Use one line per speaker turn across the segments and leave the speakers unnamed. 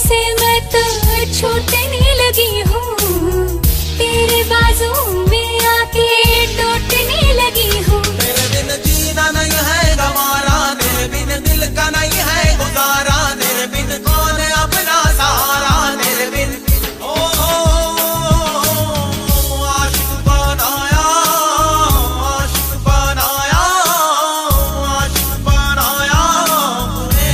से मैं तो छूटने लगी हूँ, तेरे बाजू में आके टूटने लगी हूँ।
तेरे बिन जीना नहीं है गवारा, तेरे बिन दिल का नहीं है गुजारा, तेरे बिन कौन अपना सहारा, तेरे बिन आशिक बनाया, आशिक बनाया, आशिक बनाया तूने।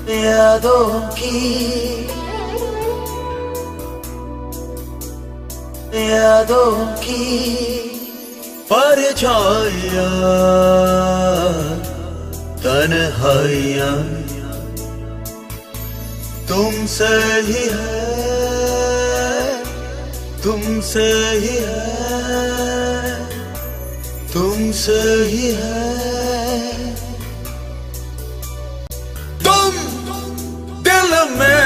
यादों की परछाइयां तन्हाइयां तुमसे ही है, तुमसे ही है, तुमसे ही है। तुम दिल में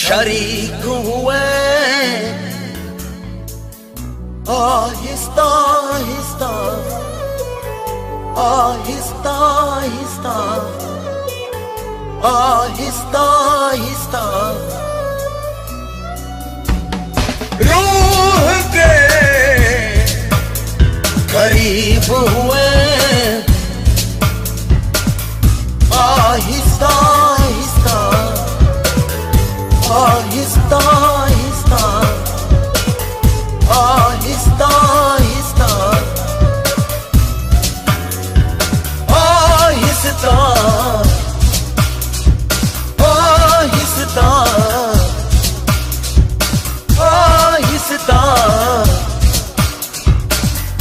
शरीक हुए, आहिस्ता आहिस्ता आहिस्ता आहिस्ता आहिस्ता आहिस्ता रूह के करीब हुए, आहिस्ता आहिस्ता आहिस्ता आहिस्ता आहिस्ता आहिस्ता आहिस्ता आहिस्ता आहिस्ता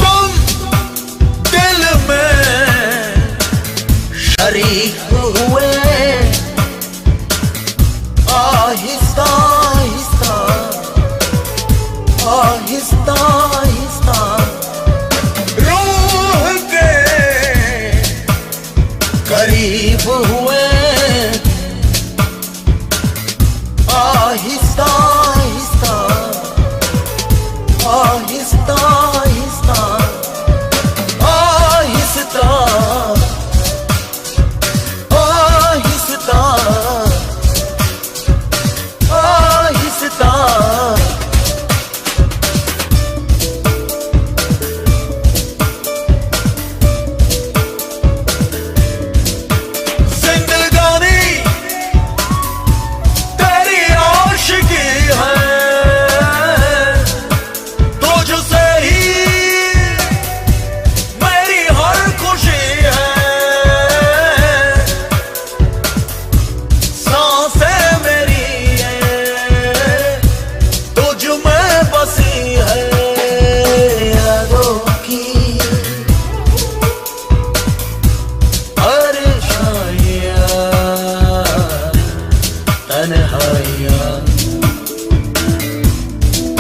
तुम दिल में शरीक हुए, आहिस्ता आहिस्ता आहिस्ता आहिस्ता रूह के करीब हुए, आहिस्ता आहिस्ता आहिस्ता आहिस्ता आहिस्ता आहिस्ता आहिस्ता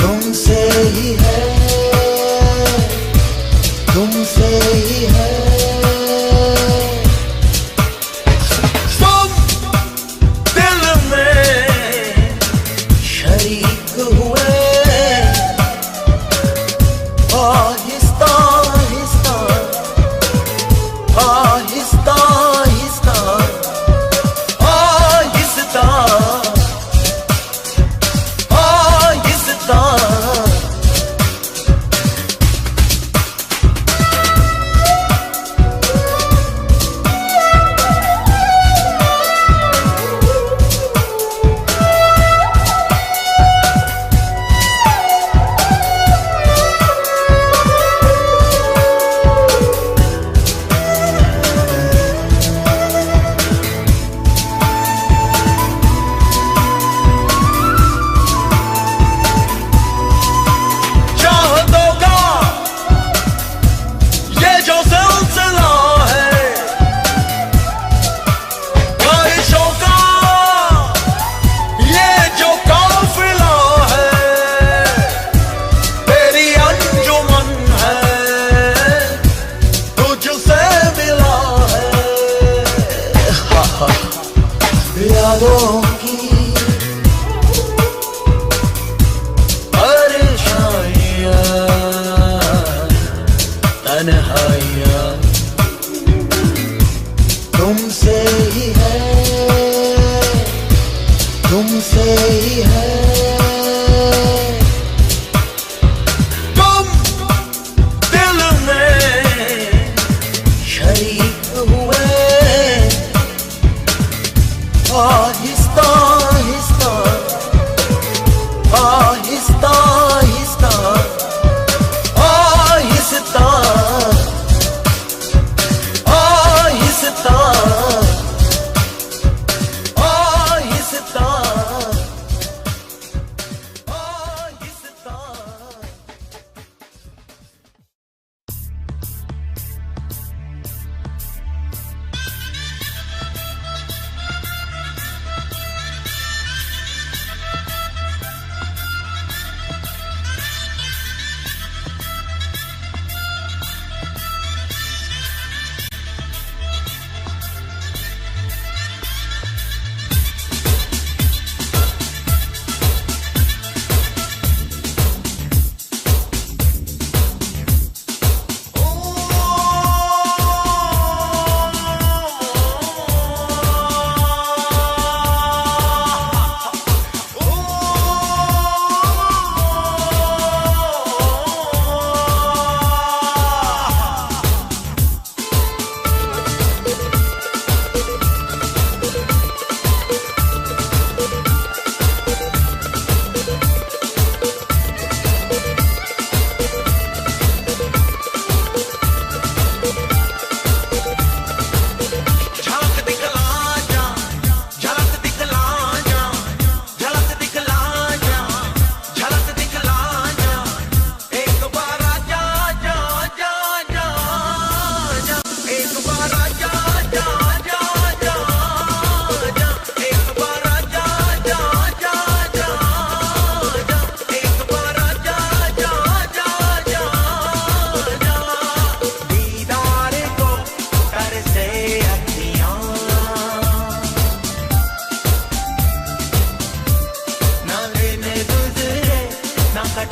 तुमसे ही है, तुमसे ही है। तुम दिल में शरीक हुए, आहिस्ता आहिस्ता आहिस्ता आहिस्ता आहिस्ता आहिस्ता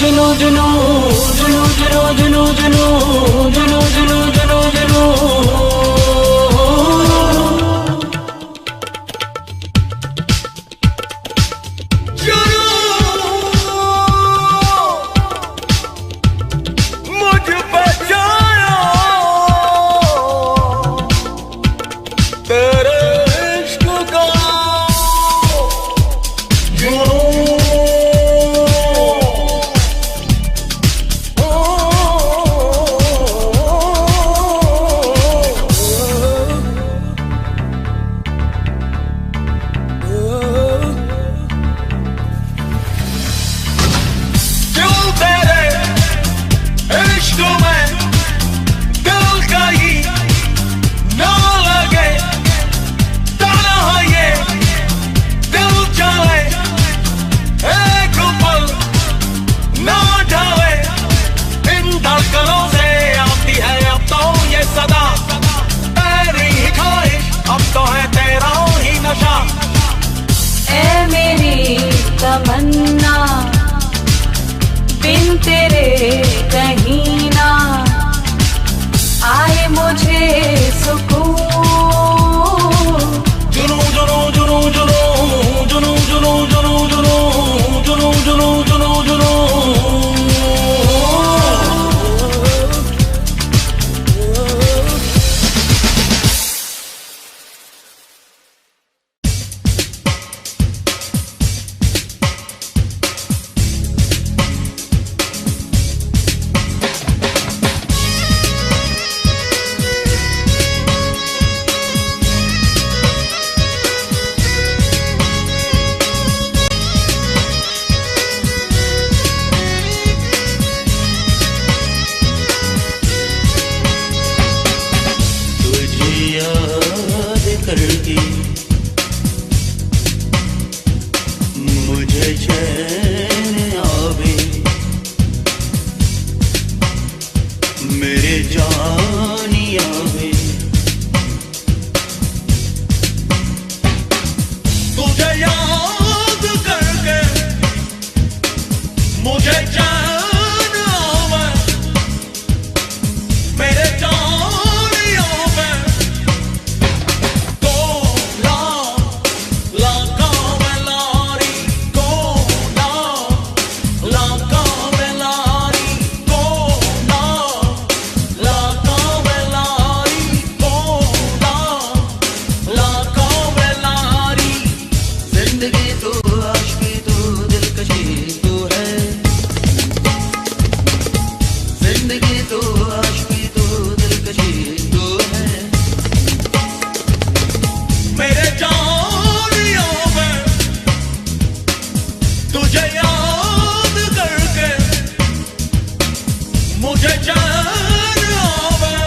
जुनू जुनू जुनू जुनू जुनू जुनू जुनू जुनू जुनू जुनू
मुझ पे जाया तेरे इश्क का क्यों तेरे इश्क में दिल कहीं ना लगे ताना ये दिल चले एक पल ना ढले इन धड़कनों से आती है अब तो ये सदा तेरी ही ख्वाहिश अब तो है तेरा ही नशा
ए मेरी तमन्ना बिन तेरे कहीं ना आए मुझे सुकून
जुनू जुनू जुनू जुनू जुनू जुनू जुनू जुनू जुनू जुनू जुनू जुनू तुझे याद करके मुझे चैन आवे मेरे जानी आवे तुझे याद करके मुझे जान आवे मेरे जानी आवे को ला ला कावलारी को ला ला कावलारी को ला ला कावलारी को ला ला कावलारी जिंदगी तो आशिकी तो दिलकशी तो है जिंदगी तो आशिकी तो दिलकशी तो है मेरे जानियों में तुझे याद करके मुझे जान आवे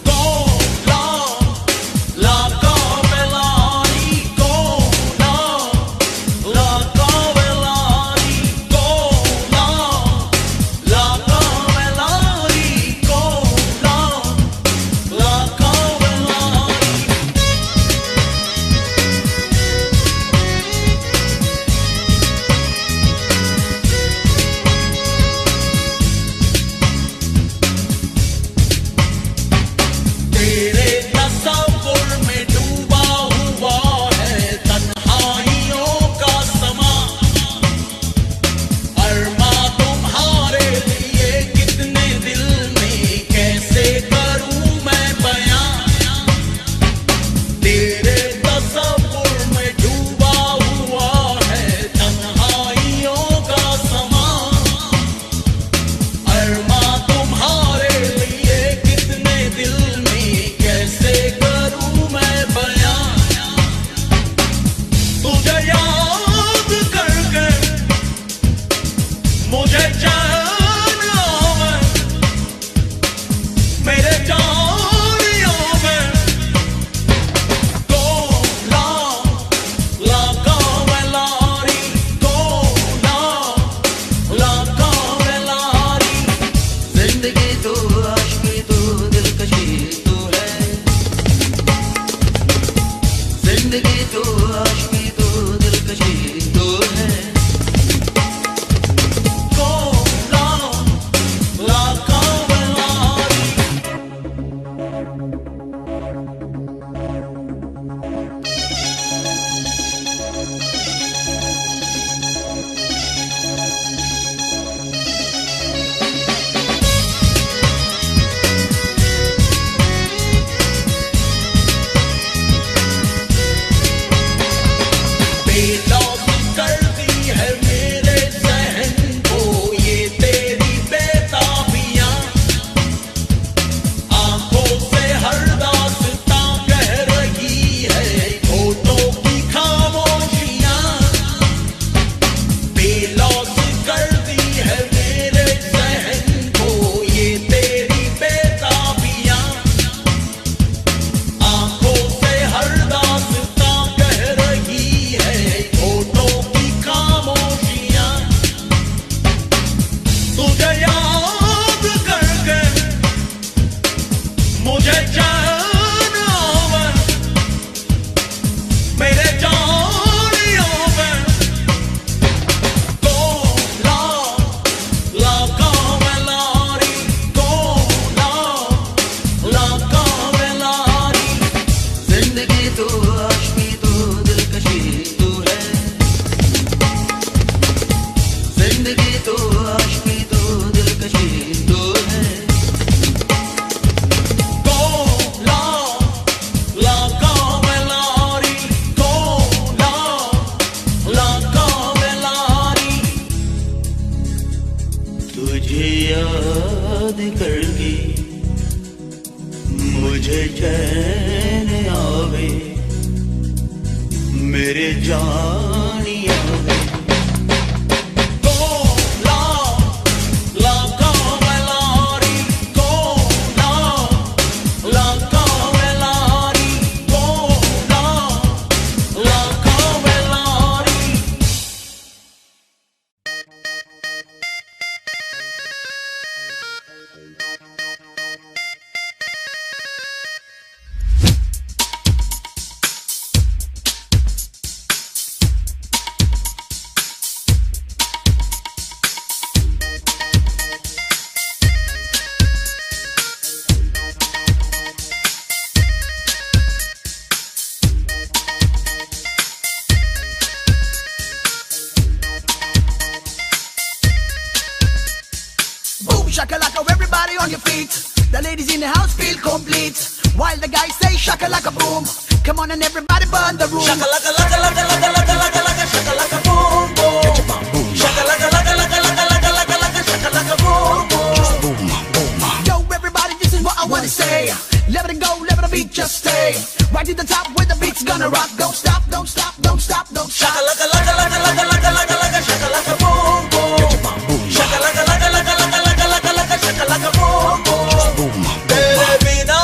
को ला ला कावलारी को ला ला कावलारी को ला ला कावलारी को ला ला कावलारी बेलौस करती है मेरे ज़हन को ये तेरी बेताबियां, आंखों से हर दास्तां कह रही है होठों की खामोशियां। बेलौस करती है मेरे ज़हन को ये तेरी बेताबियां, आंखों से हर दास्तां कह रही है होठों की खामोशियां। तुझे याद करके मुझे चैन आवे, मेरे जानियों में कोला लाका में लारी, कोला लाका में लारी।
जिंदगी तो आशिकी तो दिलकशी तो है, जिंदगी तो आशिकी तो दिलकशी तो है।
कोला लाका में लारी, कोला लाका में लारी।
तुझे याद करके मुझे चैन आवे, मेरे जानिया में
कोला लाका में लारी, कोला लाका में लारी, कोला लाका में लारी।
Boom shakalaka, everybody on your feet. The ladies in the house feel complete. While the guys say shakalaka boom. Come on and everybody burn the room.
Shakalaka laka laka laka laka laka laka shakalaka boom boom. Shakalaka laka laka laka laka laka laka shakalaka boom boom.
Yo, everybody, this is what I wanna say. Let it go, let the beat just stay. Right to the top where the beat's gonna rock. Don't stop, don't stop, don't stop, don't stop.
Shakalaka laka laka laka laka laka laka shakalaka boom boom. Shakalaka laka laka laka laka laka laka shakalaka boom boom. तेरे बिना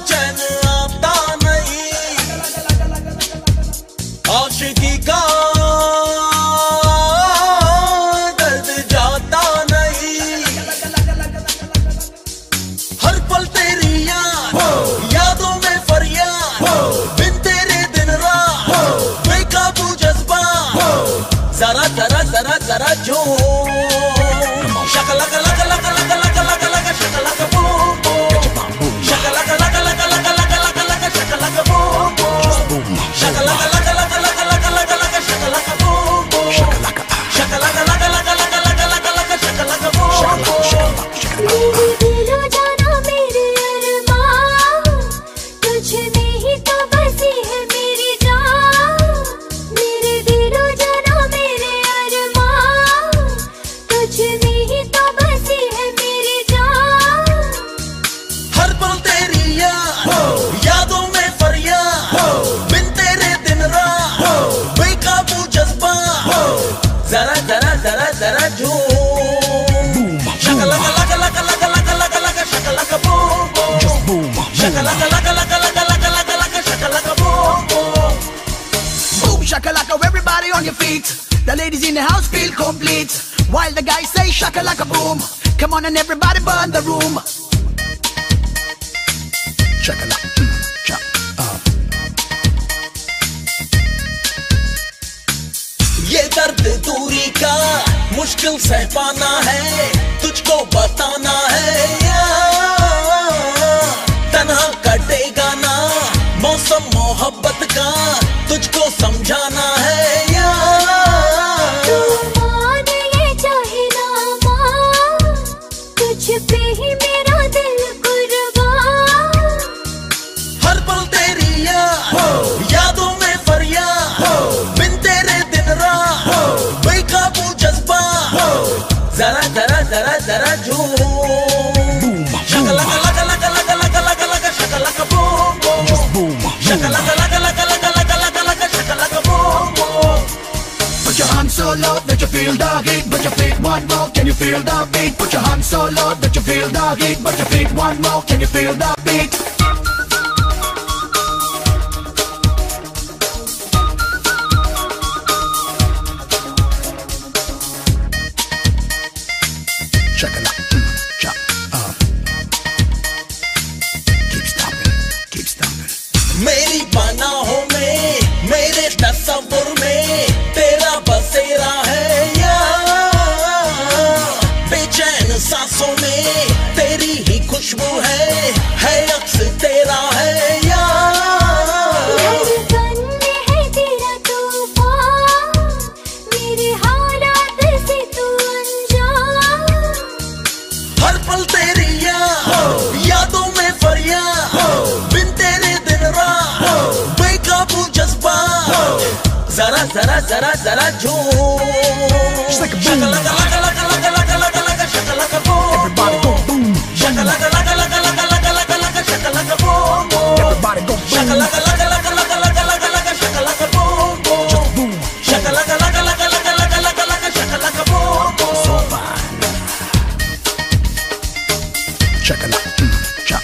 चैन आता नहीं, आशिकी का दर्द जाता नहीं। हर पल तेरी यादों में फरियाद, बिन तेरे दिन रात बेकाबू जज्बा। जरा जरा जरा जरा जो Shakalaka luck luck luck luck luck luck Shakalaka boom boom. Shakalaka luck luck luck luck luck luck Shakalaka boom boom. Shakalaka luck luck luck luck luck luck Shakalaka boom boom. Shakalaka luck luck luck luck luck luck Shakalaka boom boom.
मेरे दिलो जाना मेरे अरमान, तुझ में ही तो बसी है मेरी जान। मेरे दिलो जाना मेरे अरमान, तुझ में ही तो बसी है मेरी जान।
हर पल तेरी यादों में फरियाद, बिन तेरे दिन रात बेकाबू जज्बा। जरा जरा जरा जरा जो Shakalaka luck luck luck luck luck luck Shakalaka boom boom. Shakalaka luck luck luck luck luck luck Shakalaka boom boom.
Boom shakalaka, everybody on your feet. The ladies in the house feel complete. While the guys say shakalaka boom. Come on and everybody burn the room. Shakalaka,
ये दर्द दूरी का मुश्किल सह पाना है, तुझको बताना है। तन्हा कटेगा ना मौसम मोहब्बत का, तुझको समझाना है।
तू मान ये चाहे ना मान, तुझ पे ही मेरा दिल कुर्बान।
हर पल तेरी याद
boom,
Shakalaka laka laka laka laka laka laka shakalaka boom boom.
just boom,
Shakalaka laka laka laka laka laka laka shakalaka boom boom.
Put your hands so low that you feel the heat. Put your feet one more, can you feel the beat? Put your hands so low that you feel the heat. Put your feet one more, can you feel the beat? Check it out, chop, keep stomping, keep stomping.
मेरी पनाहों में मेरे तस्वुर में तेरा बसेरा है यार, बेचैन सांसों में तेरी ही खुशबू है अक्स तेरा है यार।
धड़कन में है तेरा तूफान, मेरे हालात से तू अनजान।
हर पल तेरी यादों में फरियाद, बिन तेरे दिन रात बेकाबू जज्बा, जरा जरा जरा जरा झूम।
like a boom.
Shakalaka laka laka laka laka laka laka shakalaka boom.
Everybody go boom,
Shakalaka laka laka laka laka laka laka shakalaka boom boom.
everybody go boom,
Shakalaka laka laka laka laka laka laka shakalaka boom boom.
just boom.
Shakalaka laka laka laka laka laka laka shakalaka boom boom.
So fine. Check it out, chop,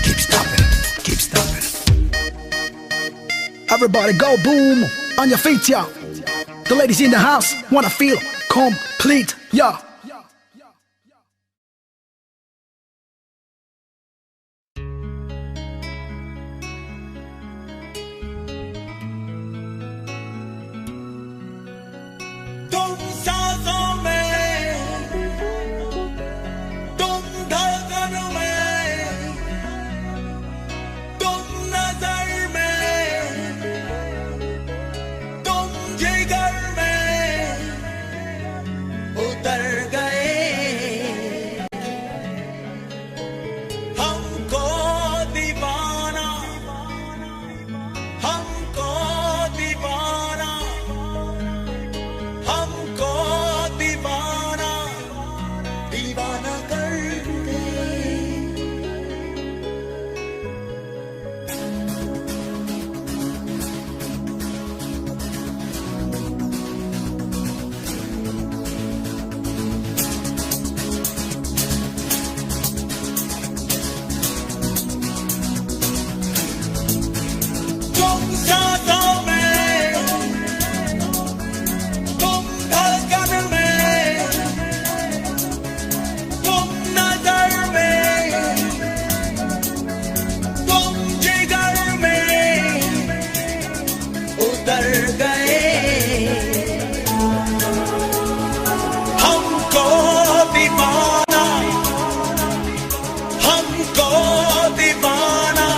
keep stomping, keep stomping. Everybody go boom on your feet, yeah. The ladies in the house wanna feel complete, yeah.
तुम सांसों में, तुम धड़कन में, तुम नजर में, तुम जिगर में उतर गए। हमको दीवाना, हमको दीवाना, हमको दीवाना दीवाना कर दे। तुम सांसों में, तुम धड़कन में, तुम नजर में, तुम जिगर में उतर गए। हमको दीवाना, हमको दीवाना,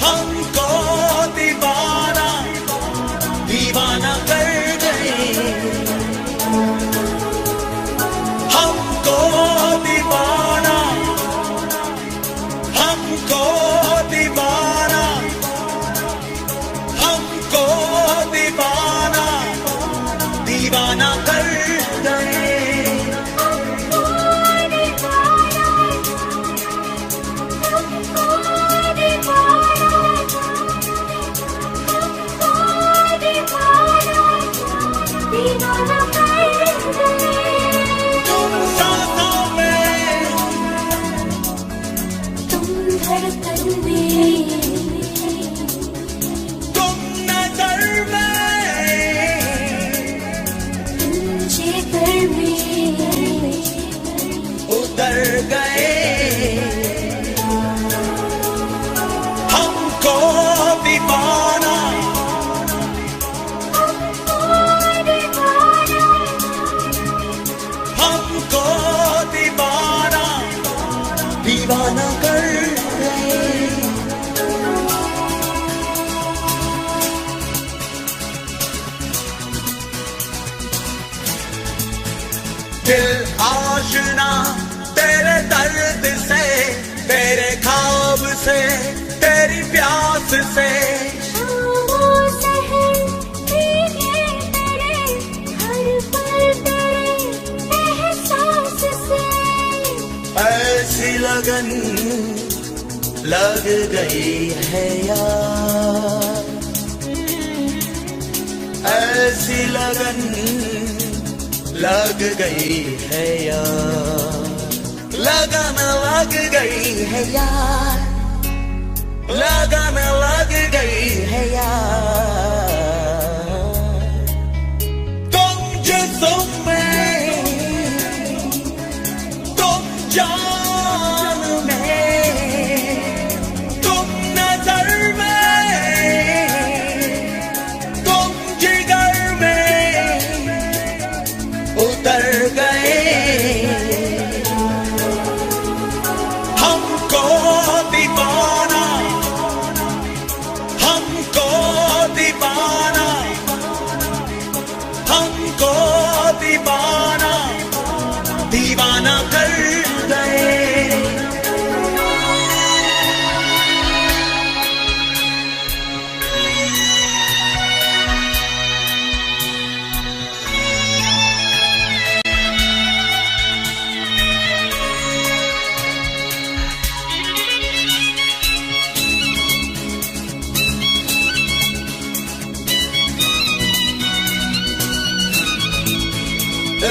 हमको दीवाना दीवाना कर गए। हमको दीवाना, हमको दीवाना, हमको दीवाना दीवाना कर गए। तुम सांसों में,
तुम धड़कन में,
तुम नजर में,
तुम जिगर में
उतर गए। हमको दीवाना, हमको दीवाना दीवाना कर गए। दिल आशना तेरे दर्द से, तेरे ख्वाब से, तेरी प्यास से।
शामों सहर भीगे तेरे हर पल
लग गई है यार, ऐसी लगन लग गई है यार, लगन लग गई है यार, लगन लग गई है यार। तुम जिस्म में, तुम जान में, तुम नजर में, तुम जिगर में उतर गए। हमको दीवाना, हमको दीवाना, हमको दीवाना, दीवाना कर गए।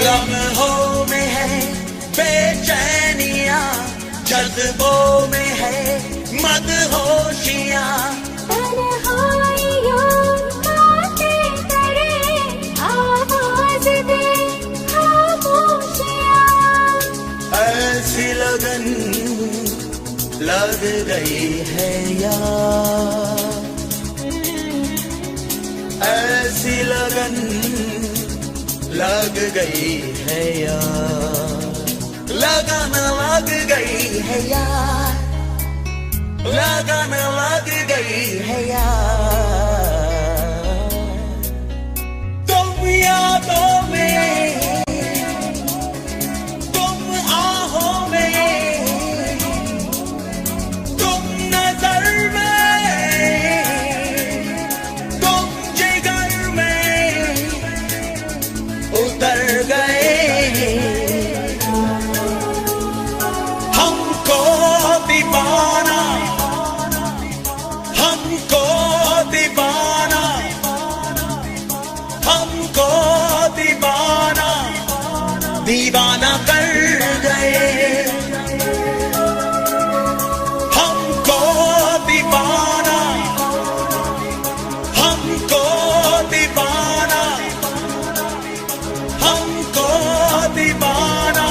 लम्हों में है बेचैनियां, जज्बों में है मदहोशियां।
तन्हाइयों बातें करे, आवाज दे खामोशियां।
ऐसी लगन लग गई है यार, ऐसी लगन लग गई है यार, लगन लग गई है यार, लगन लग गई है यार। तुम यादों में, तुम आहों में, तुम नजर में, तुम जिगर में उतर गए। हमको दीवाना, हमको दीवाना, हमको दीवाना, दीवाना कर गए। हमको दीवाना, हमको दीवाना, हमको दीवाना,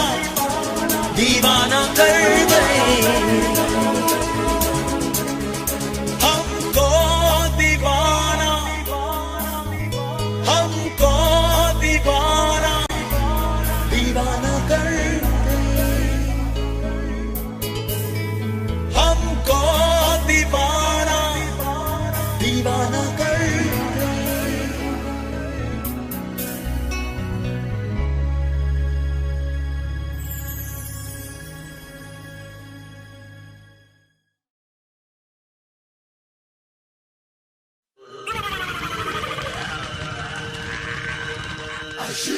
दीवाना कर गए। हमको दीवाना, हमको दीवाना, दीवाना कर गए। हमको दीवाना, दीवाना कर गए।
She